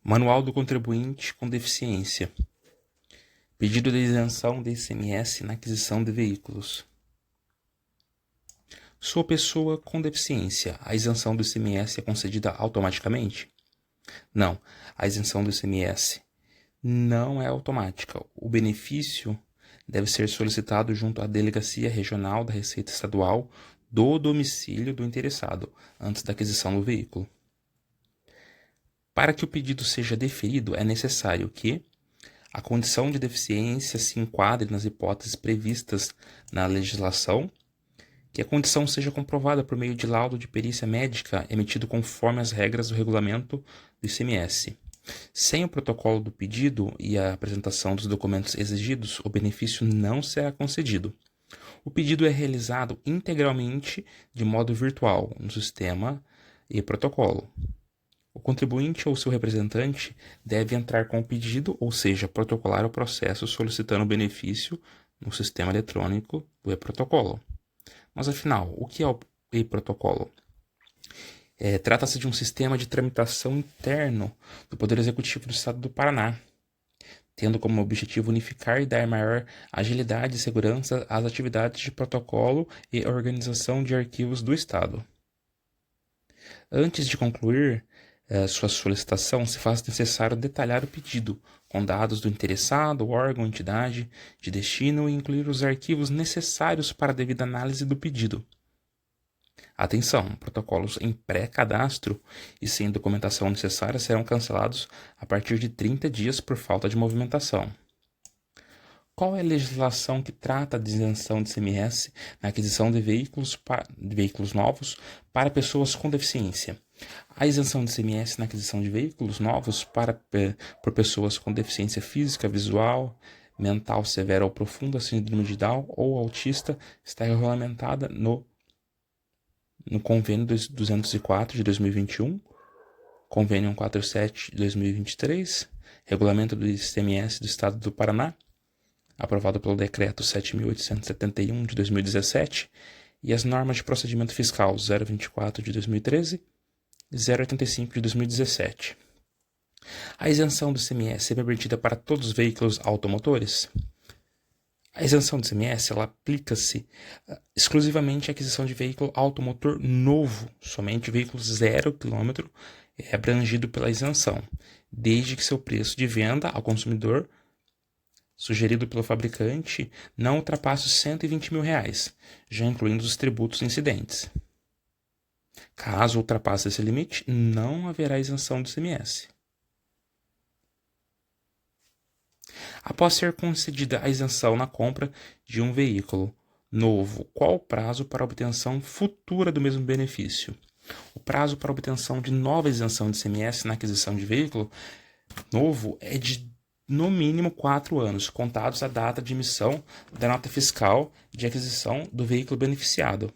Manual do contribuinte com deficiência. Pedido de isenção de ICMS na aquisição de veículos. Sou pessoa com deficiência. A isenção do ICMS é concedida automaticamente? Não, a isenção do ICMS não é automática. O benefício deve ser solicitado junto à Delegacia Regional da Receita Estadual do domicílio do interessado, antes da aquisição do veículo. Para que o pedido seja deferido, é necessário que a condição de deficiência se enquadre nas hipóteses previstas na legislação, que a condição seja comprovada por meio de laudo de perícia médica emitido conforme as regras do regulamento do ICMS. Sem o protocolo do pedido e a apresentação dos documentos exigidos, o benefício não será concedido. O pedido é realizado integralmente de modo virtual no sistema e protocolo. O contribuinte ou seu representante deve entrar com o pedido, ou seja, protocolar o processo solicitando o benefício no sistema eletrônico do e-protocolo. Mas afinal, o que é o e-protocolo? Trata-se de um sistema de tramitação interno do Poder Executivo do Estado do Paraná, tendo como objetivo unificar e dar maior agilidade e segurança às atividades de protocolo e organização de arquivos do Estado. Antes de concluir sua solicitação, se faz necessário detalhar o pedido, com dados do interessado, órgão, entidade de destino e incluir os arquivos necessários para a devida análise do pedido. Atenção, protocolos em pré-cadastro e sem documentação necessária serão cancelados a partir de 30 dias por falta de movimentação. Qual é a legislação que trata de isenção de ICMS na aquisição de veículos novos para pessoas com deficiência? A isenção de ICMS na aquisição de veículos novos por pessoas com deficiência física, visual, mental severa ou profunda, síndrome de Down ou autista está regulamentada no Convênio 204 de 2021, Convênio 147 de 2023, Regulamento do ICMS do Estado do Paraná, aprovado pelo Decreto 7.871 de 2017, e as normas de procedimento fiscal 024 de 2013 e 085 de 2017. A isenção do ICMS é permitida para todos os veículos automotores? A isenção do ICMS aplica-se exclusivamente à aquisição de veículo automotor novo, somente veículo 0 km é abrangido pela isenção, desde que seu preço de venda ao consumidor sugerido pelo fabricante não ultrapasse os R$120 mil, já incluindo os tributos incidentes. Caso ultrapasse esse limite, não haverá isenção do ICMS. Após ser concedida a isenção na compra de um veículo novo, qual o prazo para obtenção futura do mesmo benefício? O prazo para obtenção de nova isenção de ICMS na aquisição de veículo novo é de no mínimo 4 anos, contados a data de emissão da nota fiscal de aquisição do veículo beneficiado.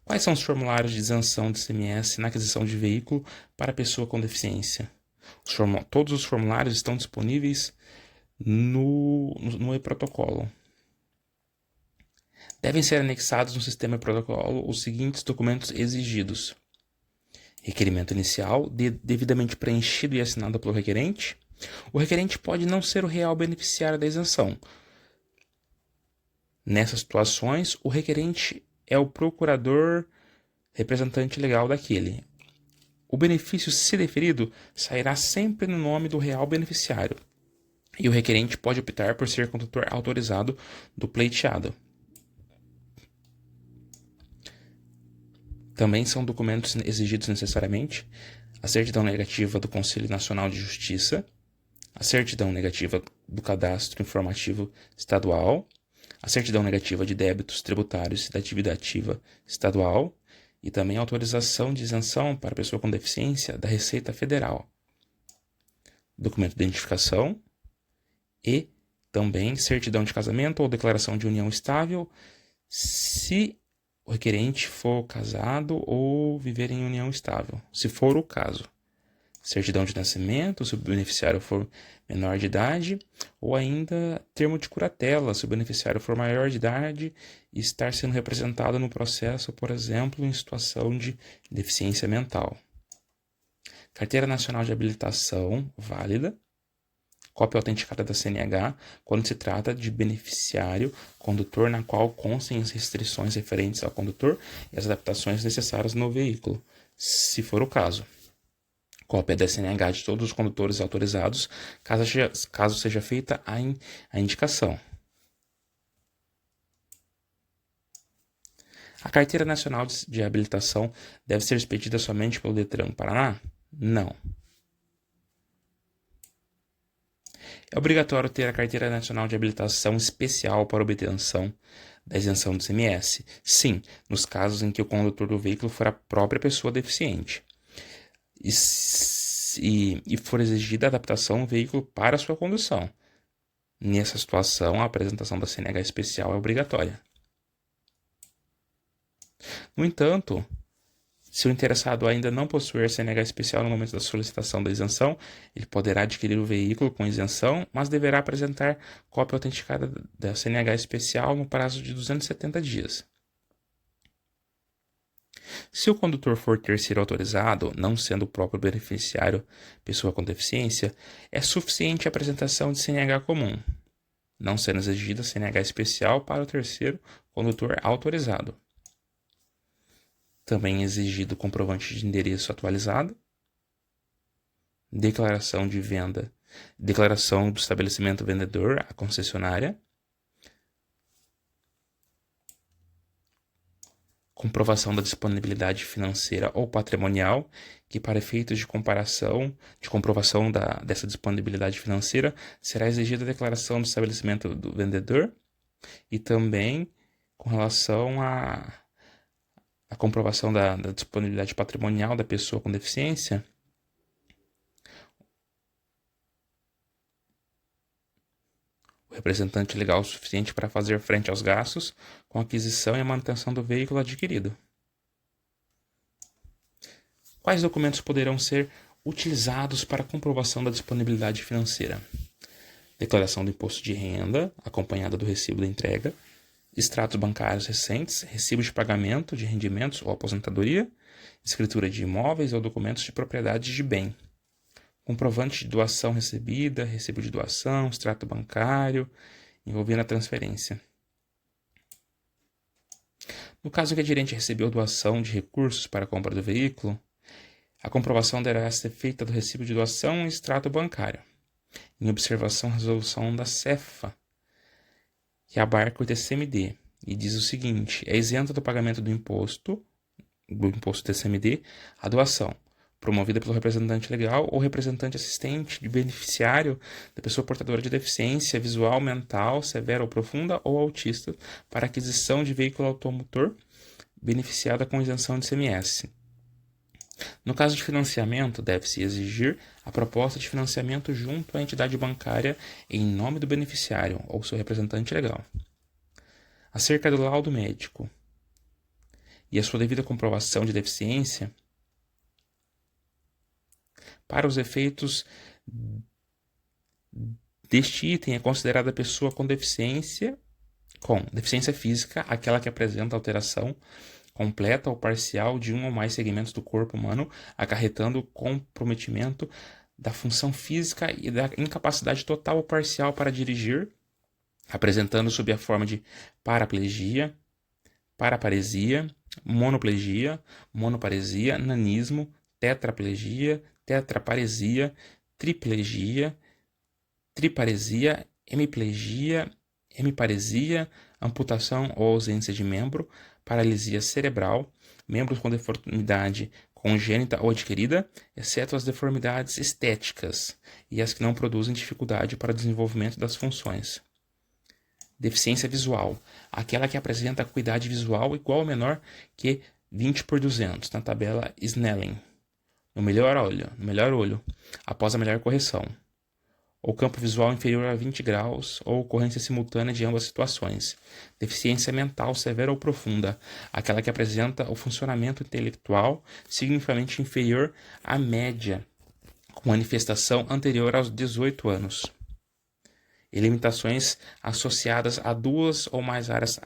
Quais são os formulários de isenção de ICMS na aquisição de veículo para pessoa com deficiência? Todos os formulários estão disponíveis no e-protocolo. Devem ser anexados no sistema e-protocolo os seguintes documentos exigidos: requerimento inicial, devidamente preenchido e assinado pelo requerente. O requerente pode não ser o real beneficiário da isenção. Nessas situações, o requerente é o procurador representante legal daquele. O benefício, se deferido, sairá sempre no nome do real beneficiário, e o requerente pode optar por ser condutor autorizado do pleiteado. Também são documentos exigidos necessariamente a certidão negativa do Conselho Nacional de Justiça, a certidão negativa do Cadastro Informativo Estadual, a certidão negativa de débitos tributários da dívida ativa estadual e também a autorização de isenção para pessoa com deficiência da Receita Federal, documento de identificação e também certidão de casamento ou declaração de união estável, se o requerente for casado ou viver em união estável, se for o caso. Certidão de nascimento, se o beneficiário for menor de idade, ou ainda termo de curatela, se o beneficiário for maior de idade e estar sendo representado no processo, por exemplo, em situação de deficiência mental. Carteira Nacional de Habilitação válida. Cópia autenticada da CNH quando se trata de beneficiário condutor na qual constem as restrições referentes ao condutor e as adaptações necessárias no veículo, se for o caso. Cópia da CNH de todos os condutores autorizados, caso seja feita a indicação. A Carteira Nacional de Habilitação deve ser expedida somente pelo Detran Paraná? Não. É obrigatório ter a Carteira Nacional de Habilitação especial para obtenção da isenção do ICMS? Sim, nos casos em que o condutor do veículo for a própria pessoa deficiente e for exigida a adaptação do veículo para sua condução. Nessa situação, a apresentação da CNH especial é obrigatória. No entanto, se o interessado ainda não possuir CNH especial no momento da solicitação da isenção, ele poderá adquirir o veículo com isenção, mas deverá apresentar cópia autenticada da CNH especial no prazo de 270 dias. Se o condutor for terceiro autorizado, não sendo o próprio beneficiário pessoa com deficiência, é suficiente a apresentação de CNH comum, não sendo exigida CNH especial para o terceiro condutor autorizado. Também é exigido comprovante de endereço atualizado, declaração de venda, declaração do estabelecimento vendedor à concessionária, comprovação da disponibilidade financeira ou patrimonial, que para efeitos de comprovação dessa disponibilidade financeira, será exigida a declaração do estabelecimento do vendedor e também com relação à comprovação da disponibilidade patrimonial da pessoa com deficiência, o representante legal suficiente para fazer frente aos gastos com a aquisição e a manutenção do veículo adquirido. Quais documentos poderão ser utilizados para a comprovação da disponibilidade financeira? Declaração do imposto de renda, acompanhada do recibo da entrega, extratos bancários recentes, recibo de pagamento de rendimentos ou aposentadoria, escritura de imóveis ou documentos de propriedade de bem, comprovante de doação recebida, recibo de doação, extrato bancário, envolvendo a transferência. No caso que a adquirente recebeu doação de recursos para a compra do veículo, a comprovação deverá ser feita do recibo de doação e extrato bancário, em observação à resolução da CEFA, que abarca o TCMD, e diz o seguinte: é isenta do pagamento do imposto TCMD, a doação, promovida pelo representante legal ou representante assistente de beneficiário da pessoa portadora de deficiência visual, mental, severa ou profunda ou autista para aquisição de veículo automotor beneficiada com isenção de ICMS. No caso de financiamento, deve-se exigir a proposta de financiamento junto à entidade bancária em nome do beneficiário ou seu representante legal. Acerca do laudo médico e a sua devida comprovação de deficiência, para os efeitos deste item é considerada a pessoa com deficiência física aquela que apresenta alteração completa ou parcial de um ou mais segmentos do corpo humano, acarretando comprometimento da função física e da incapacidade total ou parcial para dirigir, apresentando sob a forma de paraplegia, paraparesia, monoplegia, monoparesia, nanismo, tetraplegia, tetraparesia, triplegia, triparesia, hemiplegia, hemiparesia, amputação ou ausência de membro, paralisia cerebral, membros com deformidade congênita ou adquirida, exceto as deformidades estéticas e as que não produzem dificuldade para o desenvolvimento das funções. Deficiência visual, aquela que apresenta acuidade visual igual ou menor que 20/200, na tabela Snellen, no melhor olho, após a melhor correção, ou campo visual inferior a 20 graus, ou ocorrência simultânea de ambas situações. Deficiência mental severa ou profunda, aquela que apresenta o funcionamento intelectual significativamente inferior à média, com manifestação anterior aos 18 anos. E limitações associadas a duas ou mais áreas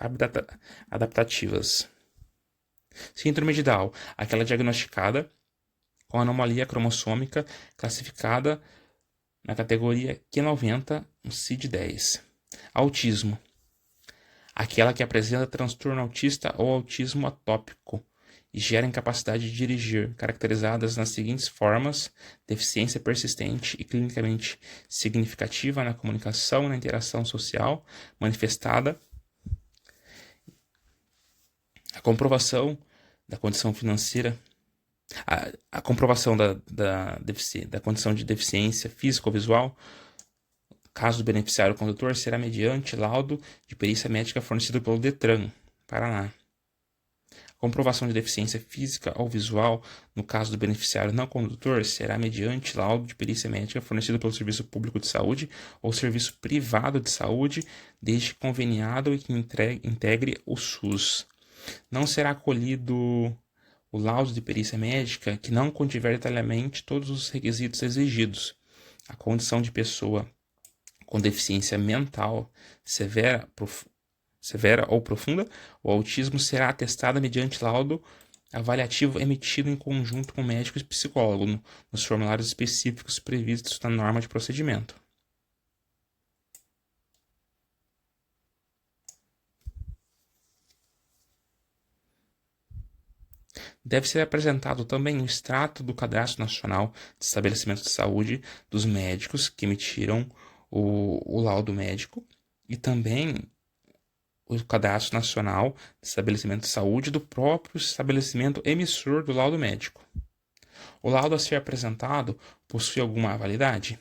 adaptativas. Síndrome de Down, aquela diagnosticada com anomalia cromossômica classificada na categoria Q90, no CID-10. Autismo. Aquela que apresenta transtorno autista ou autismo atópico e gera incapacidade de dirigir, caracterizadas nas seguintes formas: deficiência persistente e clinicamente significativa na comunicação e na interação social, manifestada. A comprovação da condição financeira, a comprovação da condição de deficiência física ou visual, caso do beneficiário condutor, será mediante laudo de perícia médica fornecido pelo DETRAN, Paraná. A comprovação de deficiência física ou visual, no caso do beneficiário não condutor, será mediante laudo de perícia médica fornecido pelo Serviço Público de Saúde ou Serviço Privado de Saúde, desde conveniado e que integre o SUS. Não será acolhido o laudo de perícia médica que não contiver detalhadamente todos os requisitos exigidos. A condição de pessoa com deficiência mental severa ou profunda, o autismo será atestada mediante laudo avaliativo emitido em conjunto com médico e psicólogo nos formulários específicos previstos na norma de procedimento. Deve ser apresentado também o extrato do Cadastro Nacional de Estabelecimento de Saúde dos médicos que emitiram o laudo médico e também o Cadastro Nacional de Estabelecimento de Saúde do próprio estabelecimento emissor do laudo médico. O laudo a ser apresentado possui alguma validade?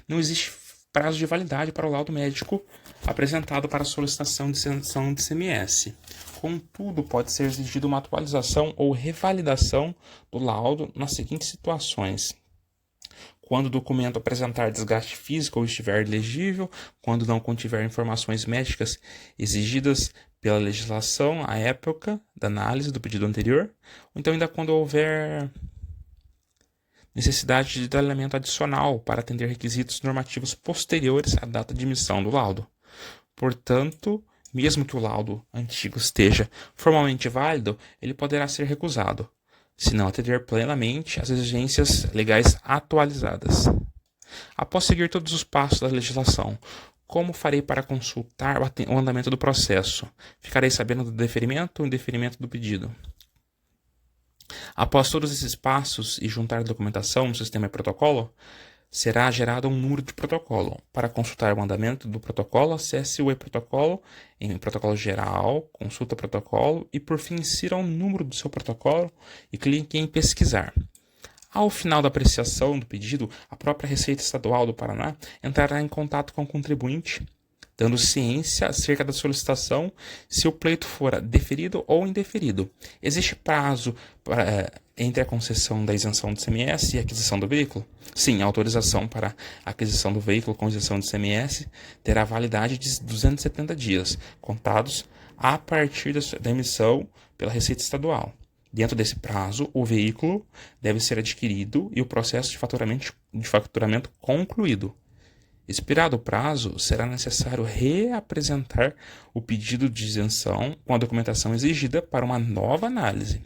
Não existe prazo de validade para o laudo médico apresentado para solicitação de isenção de ICMS. Contudo, pode ser exigida uma atualização ou revalidação do laudo nas seguintes situações: quando o documento apresentar desgaste físico ou estiver ilegível, quando não contiver informações médicas exigidas pela legislação à época da análise do pedido anterior, ou então ainda quando houver necessidade de detalhamento adicional para atender requisitos normativos posteriores à data de emissão do laudo. Portanto, mesmo que o laudo antigo esteja formalmente válido, ele poderá ser recusado, se não atender plenamente às exigências legais atualizadas. Após seguir todos os passos da legislação, como farei para consultar o andamento do processo? Ficarei sabendo do deferimento ou indeferimento do pedido. Após todos esses passos e juntar a documentação no sistema e protocolo, será gerado um número de protocolo. Para consultar o andamento do protocolo, acesse o e-protocolo em protocolo geral, consulta protocolo e, por fim, insira o número do seu protocolo e clique em pesquisar. Ao final da apreciação do pedido, a própria Receita Estadual do Paraná entrará em contato com o contribuinte, dando ciência acerca da solicitação, se o pleito for deferido ou indeferido. Existe prazo entre a concessão da isenção de ICMS e a aquisição do veículo? Sim, a autorização para a aquisição do veículo com isenção de ICMS terá validade de 270 dias, contados a partir da emissão pela Receita Estadual. Dentro desse prazo, o veículo deve ser adquirido e o processo de faturamento concluído. Expirado o prazo, será necessário reapresentar o pedido de isenção com a documentação exigida para uma nova análise.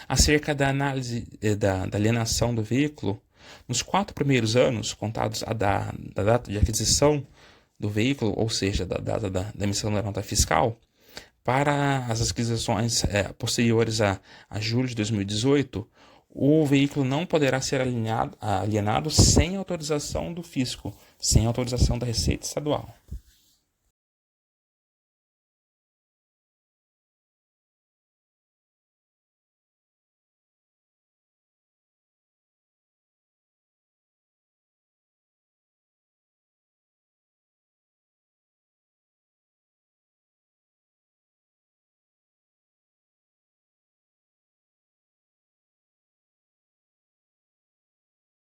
Acerca da análise da alienação do veículo, nos 4 primeiros anos, contados da data de aquisição do veículo, ou seja, da data da emissão da nota fiscal, para as aquisições posteriores a julho de 2018, o veículo não poderá ser alienado sem autorização do fisco, sem autorização da Receita Estadual.